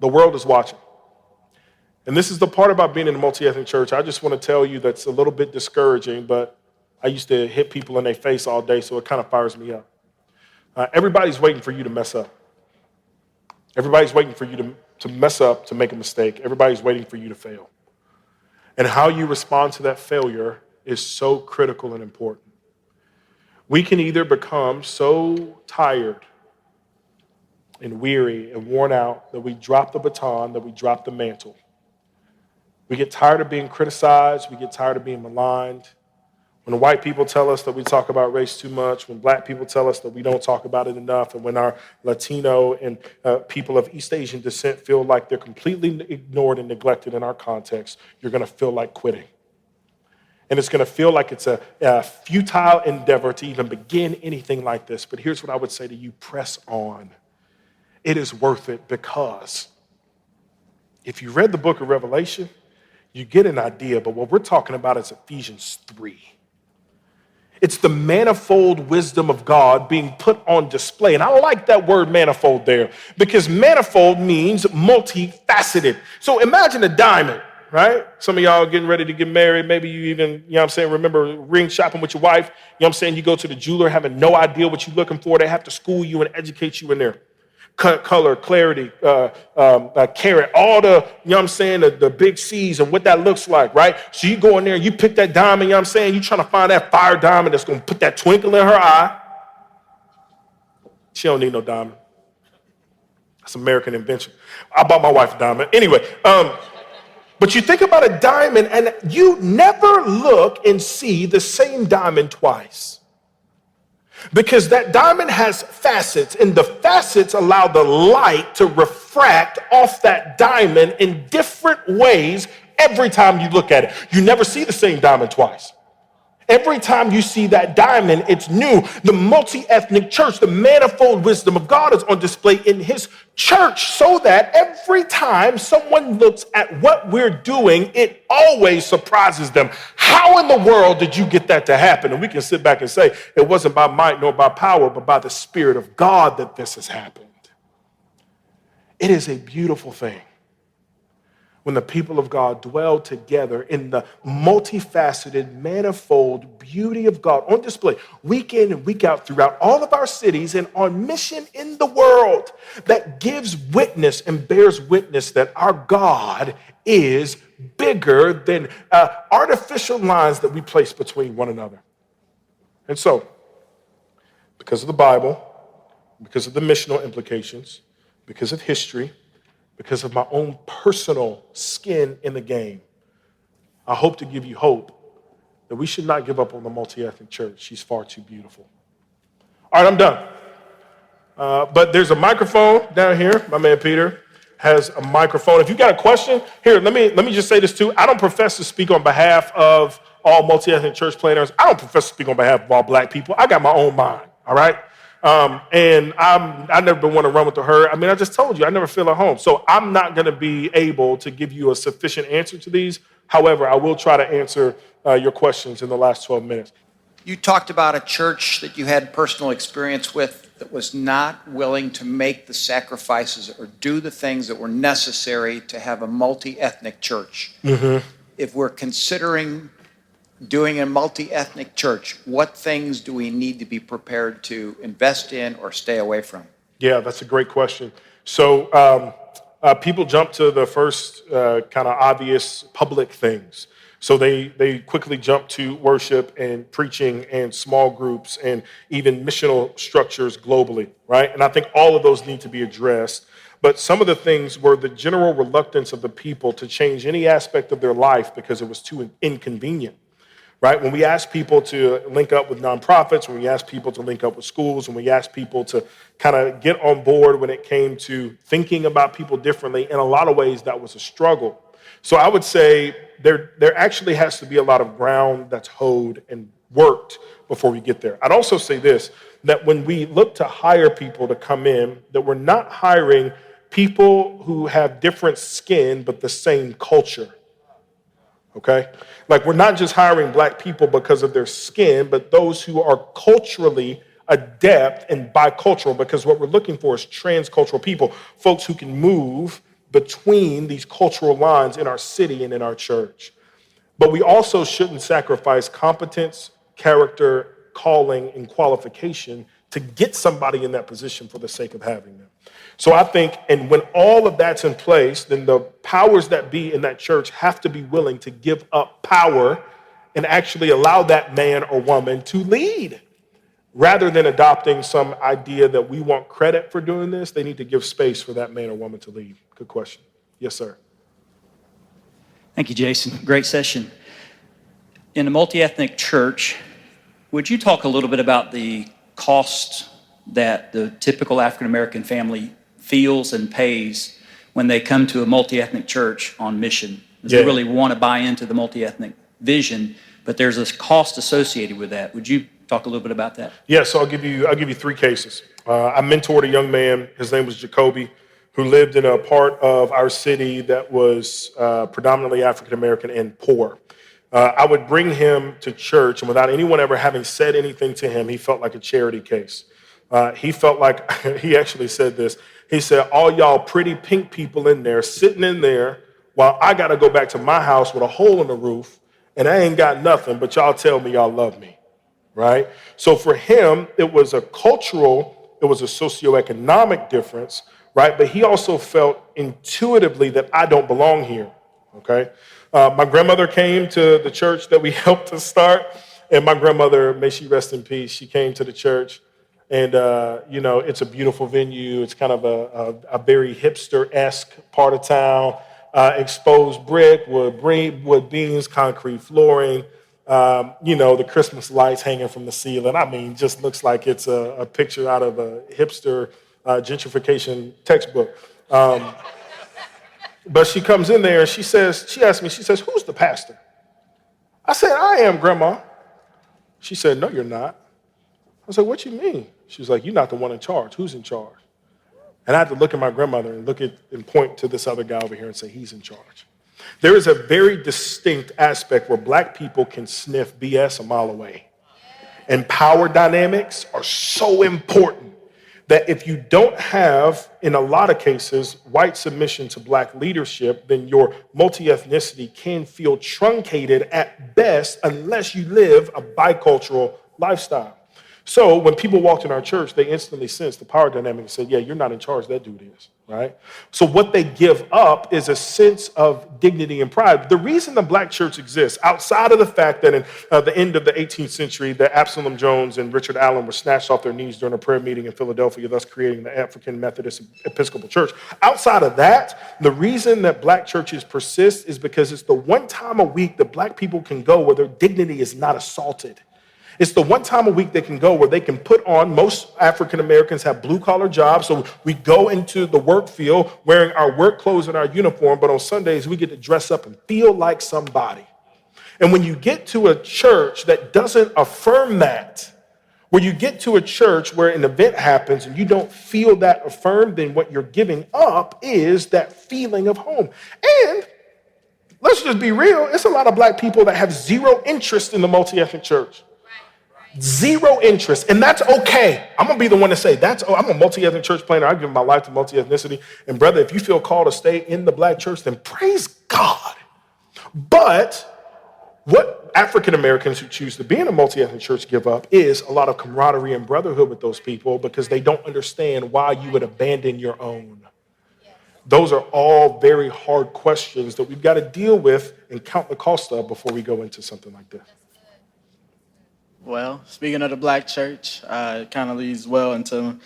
The world is watching. And this is the part about being in a multi-ethnic church. I just want to tell you that's a little bit discouraging, but I used to hit people in their face all day, so it kind of fires me up. Everybody's waiting for you to mess up. Everybody's waiting for you to mess up, to make a mistake. Everybody's waiting for you to fail. And how you respond to that failure is so critical and important. We can either become so tired and weary and worn out that we drop the baton, that we drop the mantle. We get tired of being criticized. We get tired of being maligned. When white people tell us that we talk about race too much, when black people tell us that we don't talk about it enough, and when our Latino and people of East Asian descent feel like they're completely ignored and neglected in our context, you're going to feel like quitting. And it's going to feel like it's a futile endeavor to even begin anything like this. But here's what I would say to you: press on. It is worth it, because if you read the book of Revelation, you get an idea. But what we're talking about is Ephesians 3. It's the manifold wisdom of God being put on display. And I like that word manifold there, because manifold means multifaceted. So imagine a diamond, right? Some of y'all getting ready to get married. Maybe you even, remember ring shopping with your wife. You go to the jeweler having no idea what you're looking for. They have to school you and educate you in there. Color, clarity, carat, all the, the big C's and what that looks like, right? So you go in there, you pick that diamond, you're trying to find that fire diamond that's going to put that twinkle in her eye. She don't need no diamond. That's American invention. I bought my wife a diamond. Anyway, but you think about a diamond, and you never look and see the same diamond twice. Because that diamond has facets, and the facets allow the light to refract off that diamond in different ways every time you look at it. You never see the same diamond twice. Every time you see that diamond, it's new. The multi-ethnic church, the manifold wisdom of God is on display in his church, so that every time someone looks at what we're doing, it always surprises them. How in the world did you get that to happen? And we can sit back and say, it wasn't by might nor by power, but by the Spirit of God that this has happened. It is a beautiful thing when the people of God dwell together in the multifaceted, manifold beauty of God on display week in and week out throughout all of our cities and on mission in the world, that gives witness and bears witness that our God is bigger than artificial lines that we place between one another. And so, because of the Bible, because of the missional implications, because of history, because of my own personal skin in the game, I hope to give you hope that we should not give up on the multi-ethnic church. She's far too beautiful. All right, I'm done. But there's a microphone down here. My man Peter has a microphone. If you got a question, here, let me just say this too. I don't profess to speak on behalf of all multi-ethnic church planners. I don't profess to speak on behalf of all black people. I got my own mind, all right? And I've never been one to run with the herd. I mean, I just told you, I never feel at home. So I'm not going to be able to give you a sufficient answer to these. However, I will try to answer your questions in the last 12 minutes. You talked about a church that you had personal experience with that was not willing to make the sacrifices or do the things that were necessary to have a multi-ethnic church. Mm-hmm. If we're considering doing a multi-ethnic church, what things do we need to be prepared to invest in or stay away from? Yeah, that's a great question. So people jump to the first kind of obvious public things. So they quickly jump to worship and preaching and small groups and even missional structures globally, right? And I think all of those need to be addressed. But some of the things were the general reluctance of the people to change any aspect of their life because it was too inconvenient. Right? When we ask people to link up with nonprofits, when we ask people to link up with schools, when we ask people to kind of get on board when it came to thinking about people differently, in a lot of ways, that was a struggle. So I would say there actually has to be a lot of ground that's hoed and worked before we get there. I'd also say this, that when we look to hire people to come in, that we're not hiring people who have different skin but the same culture. Okay? Like, we're not just hiring black people because of their skin, but those who are culturally adept and bicultural, because what we're looking for is transcultural people, folks who can move between these cultural lines in our city and in our church. But we also shouldn't sacrifice competence, character, calling, and qualification to get somebody in that position for the sake of having them. So I think, and when all of that's in place, then the powers that be in that church have to be willing to give up power and actually allow that man or woman to lead. Rather than adopting some idea that we want credit for doing this, they need to give space for that man or woman to lead. Good question. Yes, sir. Thank you, Jason. Great session. In a multi-ethnic church, would you talk a little bit about the cost that the typical African-American family feels and pays when they come to a multi-ethnic church on mission? Because they really want to buy into the multi-ethnic vision, but there's a cost associated with that. Would you talk a little bit about that? Yeah, so I'll give you three cases. I mentored a young man, his name was Jacoby, who lived in a part of our city that was predominantly African-American and poor. I would bring him to church, and without anyone ever having said anything to him, he felt like a charity case. He felt like, he actually said this, he said, all y'all pretty pink people in there, sitting in there, while I got to go back to my house with a hole in the roof, and I ain't got nothing, but y'all tell me y'all love me, right? So for him, it was a cultural, it was a socioeconomic difference, right? But he also felt intuitively that I don't belong here, okay? My grandmother came to the church that we helped to start, and my grandmother, may she rest in peace, she came to the church, and it's a beautiful venue. It's kind of a very hipster-esque part of town, exposed brick, wood beams, concrete flooring, the Christmas lights hanging from the ceiling. I mean, just looks like it's a picture out of a hipster gentrification textbook. But she comes in there and she asked me, who's the pastor? I said, I am, Grandma. She said, no, you're not. I said, what you mean? She was like, you're not the one in charge. Who's in charge? And I had to look at my grandmother and point to this other guy over here and say, he's in charge. There is a very distinct aspect where black people can sniff BS a mile away. And power dynamics are so important that if you don't have, in a lot of cases, white submission to black leadership, then your multi-ethnicity can feel truncated at best unless you live a bicultural lifestyle. So when people walked in our church, they instantly sensed the power dynamic and said, yeah, you're not in charge, that dude is, right? So what they give up is a sense of dignity and pride. The reason the black church exists, outside of the fact that in the end of the 18th century, that Absalom Jones and Richard Allen were snatched off their knees during a prayer meeting in Philadelphia, thus creating the African Methodist Episcopal Church. Outside of that, the reason that black churches persist is because it's the one time a week that black people can go where their dignity is not assaulted. It's the one time a week they can go where they can put on, most African Americans have blue collar jobs, so we go into the work field wearing our work clothes and our uniform, but on Sundays we get to dress up and feel like somebody. And when you get to a church that doesn't affirm that, where you get to a church where an event happens and you don't feel that affirmed, then what you're giving up is that feeling of home. And let's just be real, it's a lot of black people that have zero interest in the multi-ethnic church. Zero interest, and that's okay. I'm gonna be the one to say I'm a multi-ethnic church planner. I give my life to multi-ethnicity. And brother, if you feel called to stay in the black church, then praise God. But what African Americans who choose to be in a multi-ethnic church give up is a lot of camaraderie and brotherhood with those people because they don't understand why you would abandon your own. Those are all very hard questions that we've got to deal with and count the cost of before we go into something like this. Well, speaking of the black church, it kind of leads well into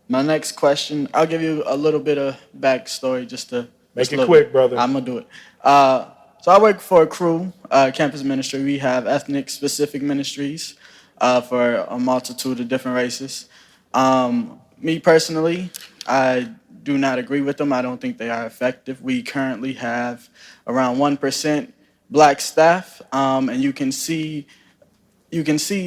my next question. I'll give you a little bit of backstory just to make it quick, brother. I'm going to do it. So I work for a crew, campus ministry. We have ethnic-specific ministries for a multitude of different races. Me personally, I do not agree with them. I don't think they are effective. We currently have around 1% black staff, and you can see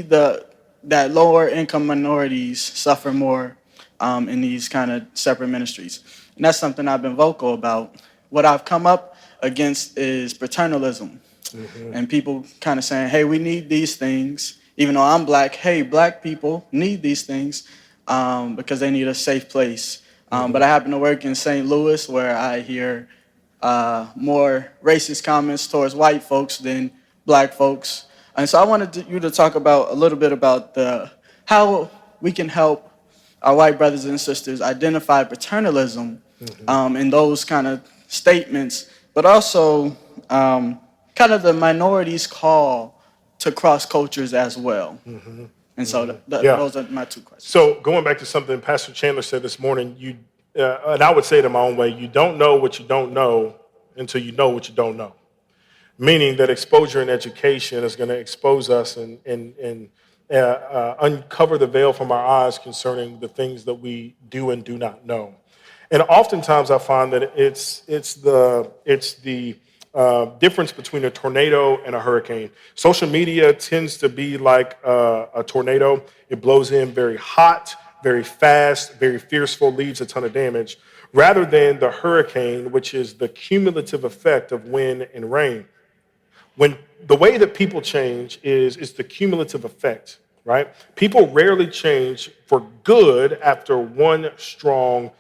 that lower income minorities suffer more in these kind of separate ministries. And that's something I've been vocal about. What I've come up against is paternalism. Mm-hmm. And people kind of saying, hey, we need these things. Even though I'm black, hey, black people need these things because they need a safe place But I happen to work in St. Louis, where I hear more racist comments towards white folks than black folks. And so I wanted you to talk about a little bit about how we can help our white brothers and sisters identify paternalism in those kind of statements, but also kind of the minorities' call to cross cultures as well. And so those are my two questions. So going back to something Pastor Chandler said this morning, and I would say it in my own way, you don't know what you don't know until you know what you don't know. Meaning that exposure and education is going to expose us and uncover the veil from our eyes concerning the things that we do and do not know. And oftentimes I find that it's the difference between a tornado and a hurricane. Social media tends to be like a tornado. It blows in very hot, very fast, very fearful, leaves a ton of damage, rather than the hurricane, which is the cumulative effect of wind and rain. When the way that people change is the cumulative effect, right? People rarely change for good after one strong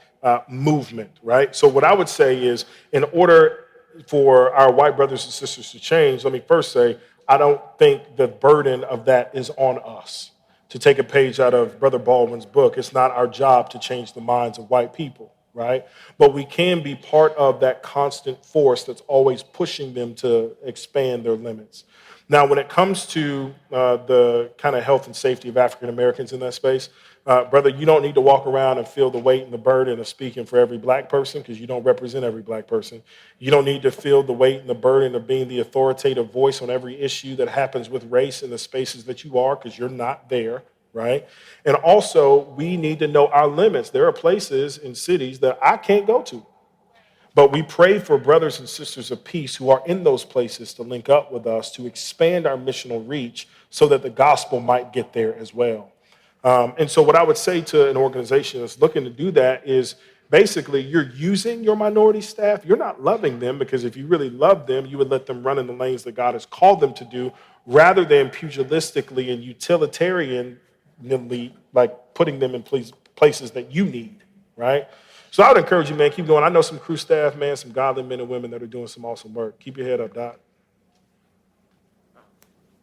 movement, right? So what I would say is, in order for our white brothers and sisters to change, let me first say, I don't think the burden of that is on us. To take a page out of Brother Baldwin's book, it's not our job to change the minds of white people, right? But we can be part of that constant force that's always pushing them to expand their limits. Now, when it comes to the kind of health and safety of African Americans in that space, brother, you don't need to walk around and feel the weight and the burden of speaking for every black person, because you don't represent every black person. You don't need to feel the weight and the burden of being the authoritative voice on every issue that happens with race in the spaces that you are, because you're not there, right? And also, we need to know our limits. There are places in cities that I can't go to. But we pray for brothers and sisters of peace who are in those places to link up with us to expand our missional reach so that the gospel might get there as well. And so what I would say to an organization that's looking to do that is, basically, you're using your minority staff. You're not loving them, because if you really love them, you would let them run in the lanes that God has called them to do, rather than pugilistically and utilitarianly, like putting them in places that you need, right? So I would encourage you, man, keep going. I know some crew staff, man, some godly men and women that are doing some awesome work. Keep your head up, Doc.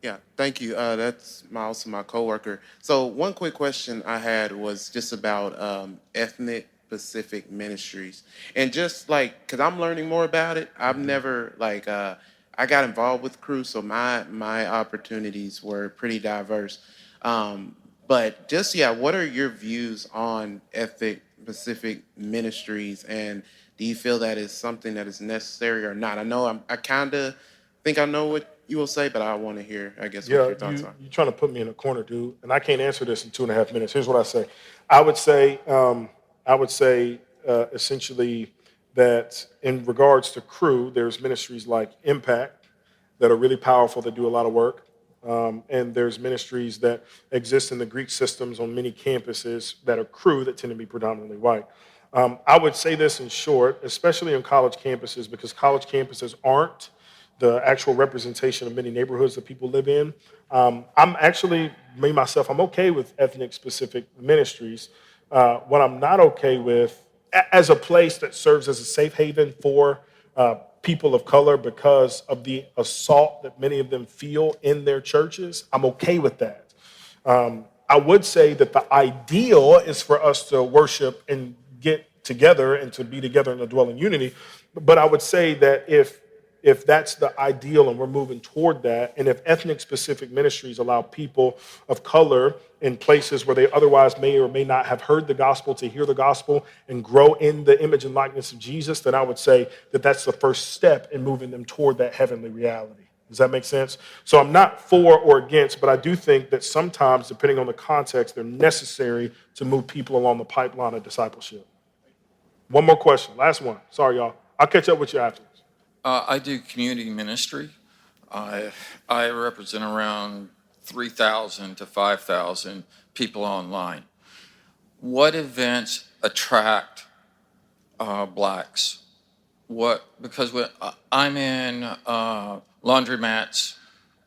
Yeah, thank you. That's also my coworker. So one quick question I had was just about ethnic specific ministries. And just like, because I'm learning more about it, I've never, I got involved with crew, so my opportunities were pretty diverse. But just, what are your views on ethnic specific ministries, and do you feel that is something that is necessary or not? I know I kind of think I know what you will say, but I want to hear, I guess, what your thoughts are. You're trying to put me in a corner, dude, and I can't answer this in 2.5 minutes. Here's what I say. I would say essentially that in regards to crew, there's ministries like Impact that are really powerful, that do a lot of work. And there's ministries that exist in the Greek systems on many campuses that are crew that tend to be predominantly white. I would say this in short, especially on college campuses, because college campuses aren't the actual representation of many neighborhoods that people live in. I'm actually, I'm okay with ethnic specific ministries. What I'm not okay with, as a place that serves as a safe haven for people of color because of the assault that many of them feel in their churches, I'm okay with that. I would say that the ideal is for us to worship and get together and to be together and to dwell in unity. But I would say that if that's the ideal and we're moving toward that, and if ethnic specific ministries allow people of color in places where they otherwise may or may not have heard the gospel to hear the gospel and grow in the image and likeness of Jesus, then I would say that that's the first step in moving them toward that heavenly reality. Does that make sense? So I'm not for or against, but I do think that sometimes, depending on the context, they're necessary to move people along the pipeline of discipleship. One more question, last one. Sorry, y'all. I'll catch up with you afterwards. I do community ministry. I represent around 3,000 to 5,000 people online. What events attract blacks? Because I'm in laundromats,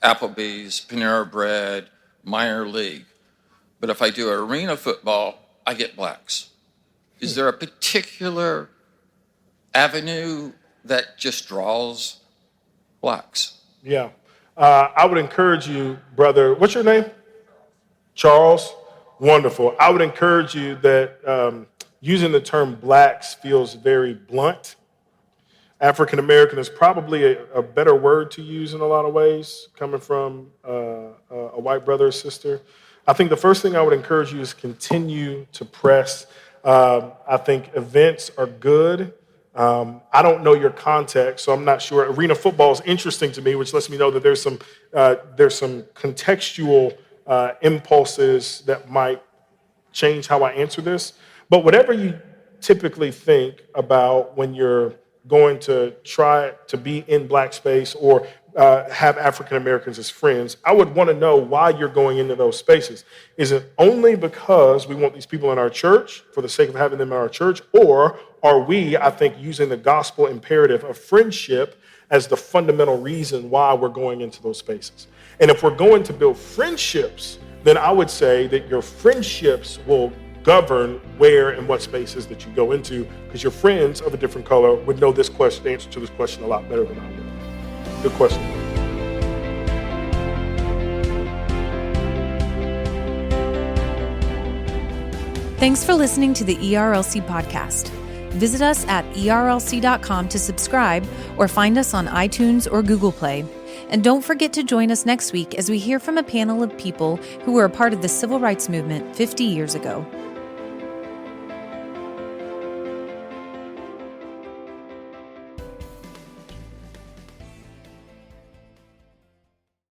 Applebee's, Panera Bread, minor league. But if I do arena football, I get blacks. Is there a particular avenue that just draws blacks? Yeah. I would encourage you, brother. What's your name? Charles. Wonderful. I would encourage you that using the term blacks feels very blunt. African American is probably a better word to use in a lot of ways, coming from a white brother or sister. I think the first thing I would encourage you is continue to press. I think events are good. I don't know your context, so I'm not sure. Arena football is interesting to me, which lets me know that there's some contextual impulses that might change how I answer this. But whatever you typically think about when you're going to try to be in black space or have African Americans as friends, I would want to know why you're going into those spaces. Is it only because we want these people in our church for the sake of having them in our church, or are we, I think, using the gospel imperative of friendship as the fundamental reason why we're going into those spaces? And if we're going to build friendships, then I would say that your friendships will govern where and what spaces that you go into, because your friends of a different color would know this question, the answer to this question a lot better than I would. Good question. Thanks for listening to the ERLC podcast. Visit us at erlc.com to subscribe or find us on iTunes or Google Play. And don't forget to join us next week as we hear from a panel of people who were a part of the civil rights movement 50 years ago.